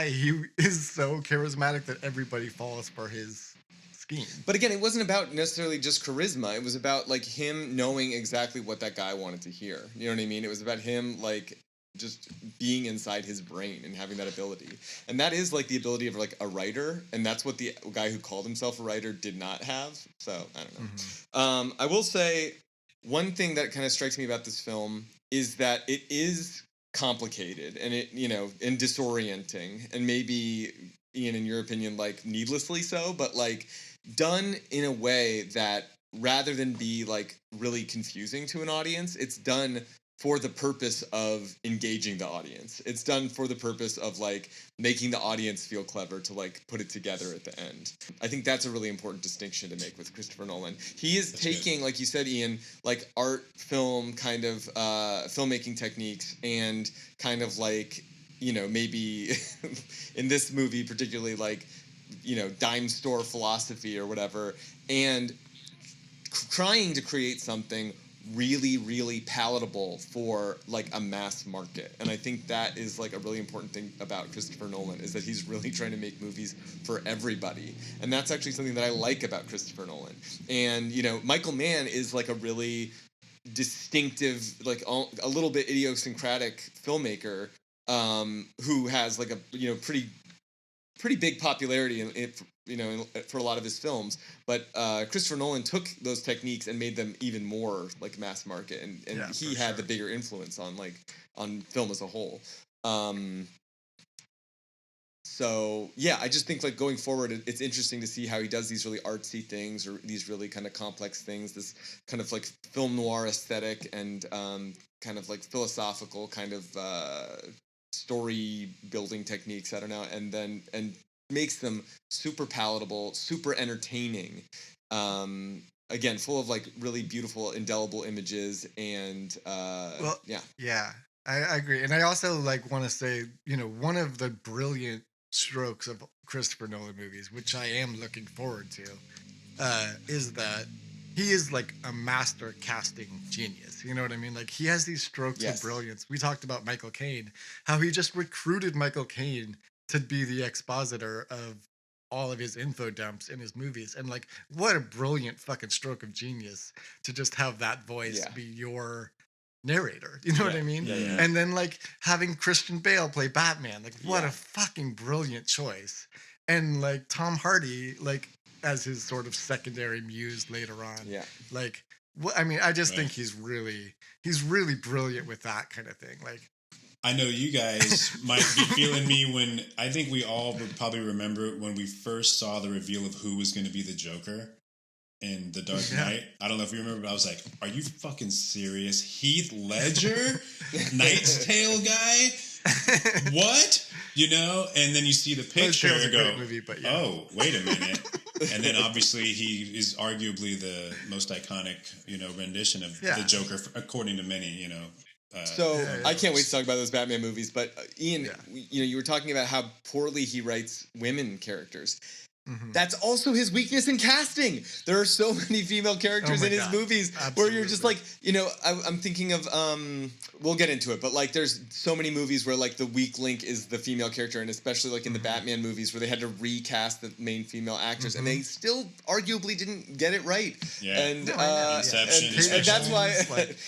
he is so charismatic that everybody falls for his scheme. But again, it wasn't about necessarily just charisma. It was about like him knowing exactly what that guy wanted to hear. You know what I mean? It was about him like just being inside his brain and having that ability. And that is like the ability of like a writer, and that's what the guy who called himself a writer did not have. So I don't know. Mm-hmm. I will say one thing that kind of strikes me about this film is that it is complicated and it, you know, and disorienting and maybe Ian, in your opinion, like needlessly so, but like done in a way that rather than be like really confusing to an audience, it's done for the purpose of engaging the audience. It's done for the purpose of like making the audience feel clever to like put it together at the end. I think that's a really important distinction to make with Christopher Nolan. He is taking, like you said, Ian, like art film kind of filmmaking techniques and kind of like, you know, maybe in this movie particularly like, you know, dime store philosophy or whatever, and trying to create something really, really palatable for like a mass market. And I think that is like a really important thing about Christopher Nolan, is that he's really trying to make movies for everybody. And that's actually something that I like about Christopher Nolan. And, you know, Michael Mann is like a really distinctive, like a little bit idiosyncratic filmmaker who has like a, you know, pretty big popularity for a lot of his films, but Christopher Nolan took those techniques and made them even more like mass market, and he had the bigger influence on film as a whole. So yeah, I just think like going forward, it's interesting to see how he does these really artsy things or these really kind of complex things, this kind of like film noir aesthetic and kind of like philosophical kind of story building techniques, I don't know, and makes them super palatable, super entertaining. Again, full of like really beautiful, indelible images, and yeah, I agree. And I also like want to say, you know, one of the brilliant strokes of Christopher Nolan movies, which I am looking forward to, is that he is like a master casting genius. You know what I mean? Like he has these strokes of brilliance. We talked about Michael Caine, how he just recruited Michael Caine to be the expositor of all of his info dumps in his movies. And like, what a brilliant fucking stroke of genius to just have that voice be your narrator. You know what I mean? Yeah. And then like having Christian Bale play Batman, like what a fucking brilliant choice. And like Tom Hardy, like as his sort of secondary muse later on. Yeah. Like, I mean, I just think he's really brilliant with that kind of thing. Like, I know you guys might be feeling me when I think we all would probably remember when we first saw the reveal of who was going to be the Joker in The Dark Knight. I don't know if you remember, but I was like, are you fucking serious? Heath Ledger? Knight's Tale guy? What? You know? And then you see the picture and go, movie, but oh, wait a minute. And then obviously he is arguably the most iconic, you know, rendition of the Joker, according to many, you know. I can't wait to talk about those Batman movies. But Ian, you know, you were talking about how poorly he writes women characters. Mm-hmm. That's also his weakness in casting. There are so many female characters in his movies where you're just like, you know, I'm thinking of, we'll get into it, but like there's so many movies where like the weak link is the female character, and especially like in the Batman movies where they had to recast the main female actress and they still arguably didn't get it right. Yeah. And, Inception. And that's why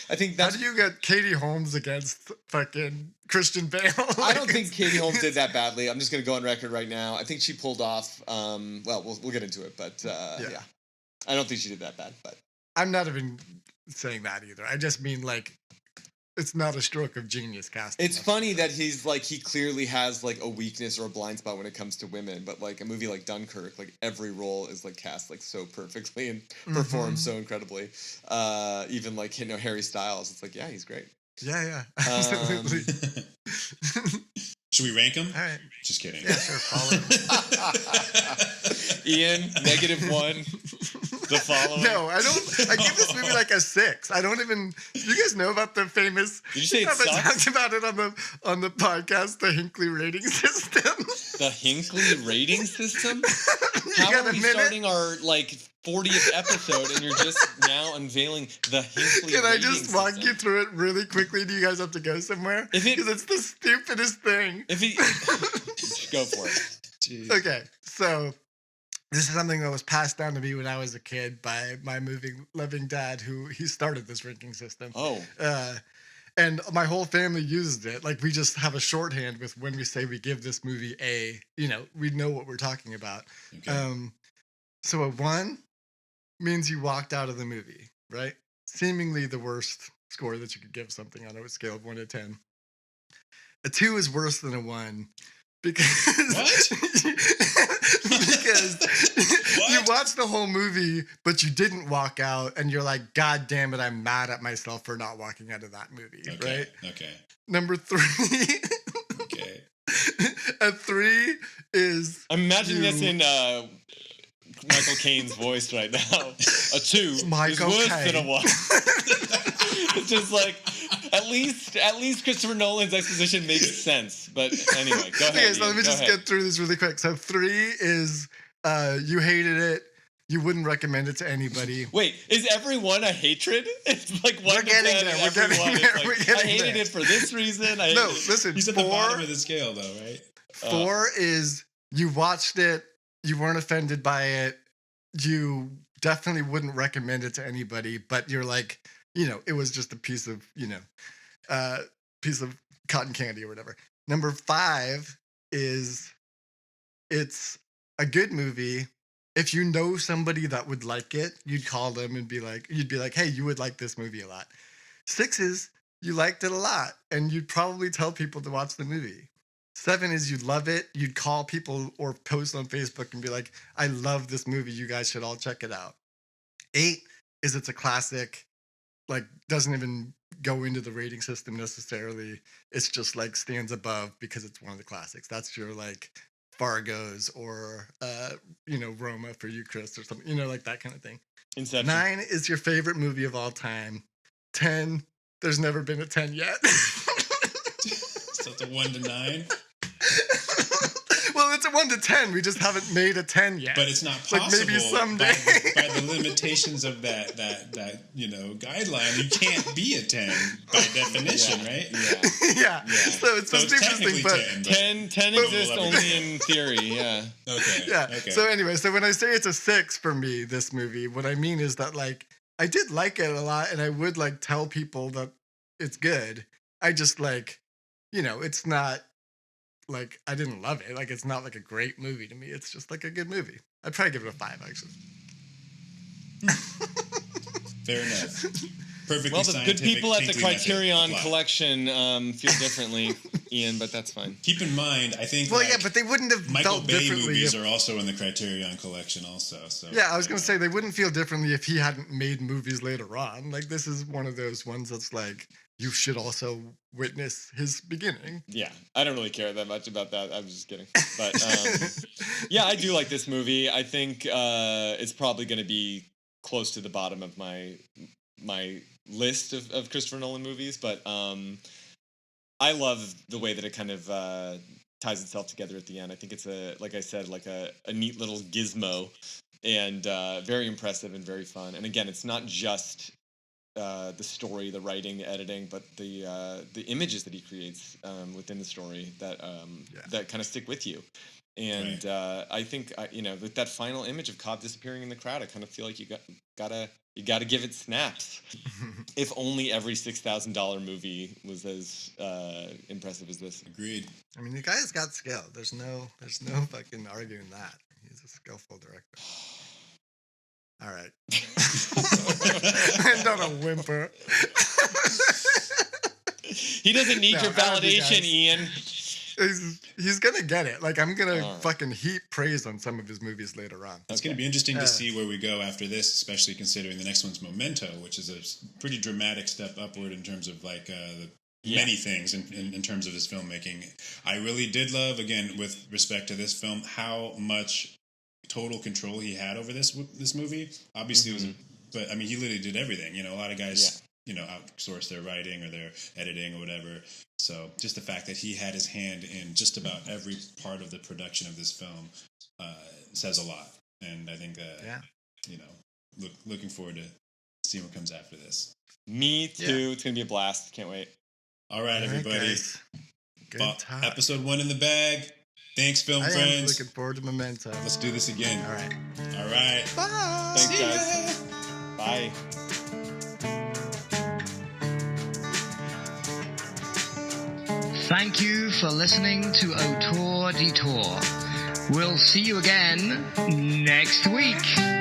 I think that's... How do you get Katie Holmes against fucking Christian Bale? I don't think Katie Holmes did that badly. I'm just going to go on record right now. I think she pulled off, well, we'll get into it, but yeah. I don't think she did that bad, but... I'm not even saying that either. I just mean, like, it's not a stroke of genius casting. It's funny that he's, like, he clearly has, like, a weakness or a blind spot when it comes to women, but, like, a movie like Dunkirk, like, every role is, like, cast, like, so perfectly and performed so incredibly. Even, like, you know, Harry Styles, it's like, yeah, he's great. Yeah, absolutely. Should we rank them? All right. Just kidding. Yeah, sure. Follow. Ian, -1. The following. No, I don't. I give this movie like a 6. I don't even. Do you guys know about the famous? Did you say it I sucks? talked about it on the podcast, the Hinckley rating system. The Hinckley rating system? How are we starting our like 40th episode and you're just now unveiling the Hinckley Can I rating just walk system? you through it really quickly? Do you guys have to go somewhere? Because it's the stupidest thing. Go for it. Jeez. Okay, so this is something that was passed down to me when I was a kid by my movie-loving dad, he started this ranking system. Oh. And my whole family uses it. Like, we just have a shorthand with when we say we give this movie a, you know, we know what we're talking about. Okay. So a 1 means you walked out of the movie, right? Seemingly the worst score that you could give something on a scale of 1 to 10. A 2 is worse than a 1. Because you watched the whole movie, but you didn't walk out, and you're like, God damn it, I'm mad at myself for not walking out of that movie, right? Okay. Number 3. Okay. A 3 is... I'm imagining this in Michael Caine's voice right now. A 2 is worse than a 1. It's just like... At least Christopher Nolan's exposition makes sense. But anyway, go ahead. Okay, so let me just get through this really quick. So 3 is you hated it. You wouldn't recommend it to anybody. Wait, is everyone a hatred? It's like 1 We're to getting 10. there. We're getting there. Like, We're getting I hated there. it for this reason. No, listen. He's at the bottom of the scale, though, right? 4 is you watched it. You weren't offended by it. You definitely wouldn't recommend it to anybody. But you're like, it was just a piece of, piece of cotton candy or whatever. Number 5 is it's a good movie. If you know somebody that would like it, you'd call them and you'd be like, hey, you would like this movie a lot. 6 is you liked it a lot, and you'd probably tell people to watch the movie. 7 is you'd love it. You'd call people or post on Facebook and be like, I love this movie. You guys should all check it out. 8 is it's a classic, like doesn't even go into the rating system necessarily. It's just like stands above because it's one of the classics. That's your like Fargo's or, Roma for you, Chris, or something, like that kind of thing. Inception. 9 is your favorite movie of all time. 10, there's never been a 10 yet. So it's a 1 to 9? Well, it's a 1 to 10. We just haven't made a 10 yet. But it's not possible. Like maybe someday. By the limitations of that guideline, you can't be a 10 by definition, right? Yeah. So it's the stupidest thing, but 10 exists only in theory, yeah. Okay. Yeah. Okay. So anyway, so when I say it's a 6 for me, this movie, what I mean is that like I did like it a lot, and I would like tell people that it's good. I just like, it's not like I didn't love it. Like it's not like a great movie to me. It's just like a good movie. I'd probably give it a 5 actually. Fair enough. Perfectly well, the good scientific, people at the tinkly Criterion method. Collection feel differently, Ian, but that's fine. Keep in mind, I think. Well, yeah, but they wouldn't have Michael felt Bay differently. movies are also in the Criterion Collection, also. So yeah, I was gonna say they wouldn't feel differently if he hadn't made movies later on. Like this is one of those ones that's like you should also witness his beginning. Yeah, I don't really care that much about that. I'm just kidding. But yeah, I do like this movie. I think it's probably going to be close to the bottom of my list of Christopher Nolan movies. But I love the way that it kind of ties itself together at the end. I think it's like I said, like a neat little gizmo, and very impressive and very fun. And again, it's not just the story, the writing, the editing, but the images that he creates within the story that kind of stick with you. And right. I think with that final image of Cobb disappearing in the crowd, I kind of feel like you gotta give it snaps. If only every $6,000 movie was as impressive as this. Agreed. I mean, the guy's got skill. There's no fucking arguing that. He's a skillful director. All right. I'm not a whimper. He doesn't need your validation, Ian. He's gonna get it. Like I'm gonna fucking heap praise on some of his movies later on. It's gonna be interesting to see where we go after this, especially considering the next one's Memento, which is a pretty dramatic step upward in terms of like many things in terms of his filmmaking. I really did love, again, with respect to this film, how much total control he had over this movie. Obviously, it was, but I mean, he literally did everything. A lot of guys, outsource their writing or their editing or whatever. So just the fact that he had his hand in just about every part of the production of this film says a lot. And I think that, looking forward to seeing what comes after this. Me too. Yeah. It's gonna be a blast. Can't wait. All right, everybody. Good talk. Episode 1 in the bag. Thanks, film friends. I'm looking forward to Memento. Let's do this again. All right. Bye. Thanks, guys. Bye. Thank you for listening to Auteur Detour. We'll see you again next week.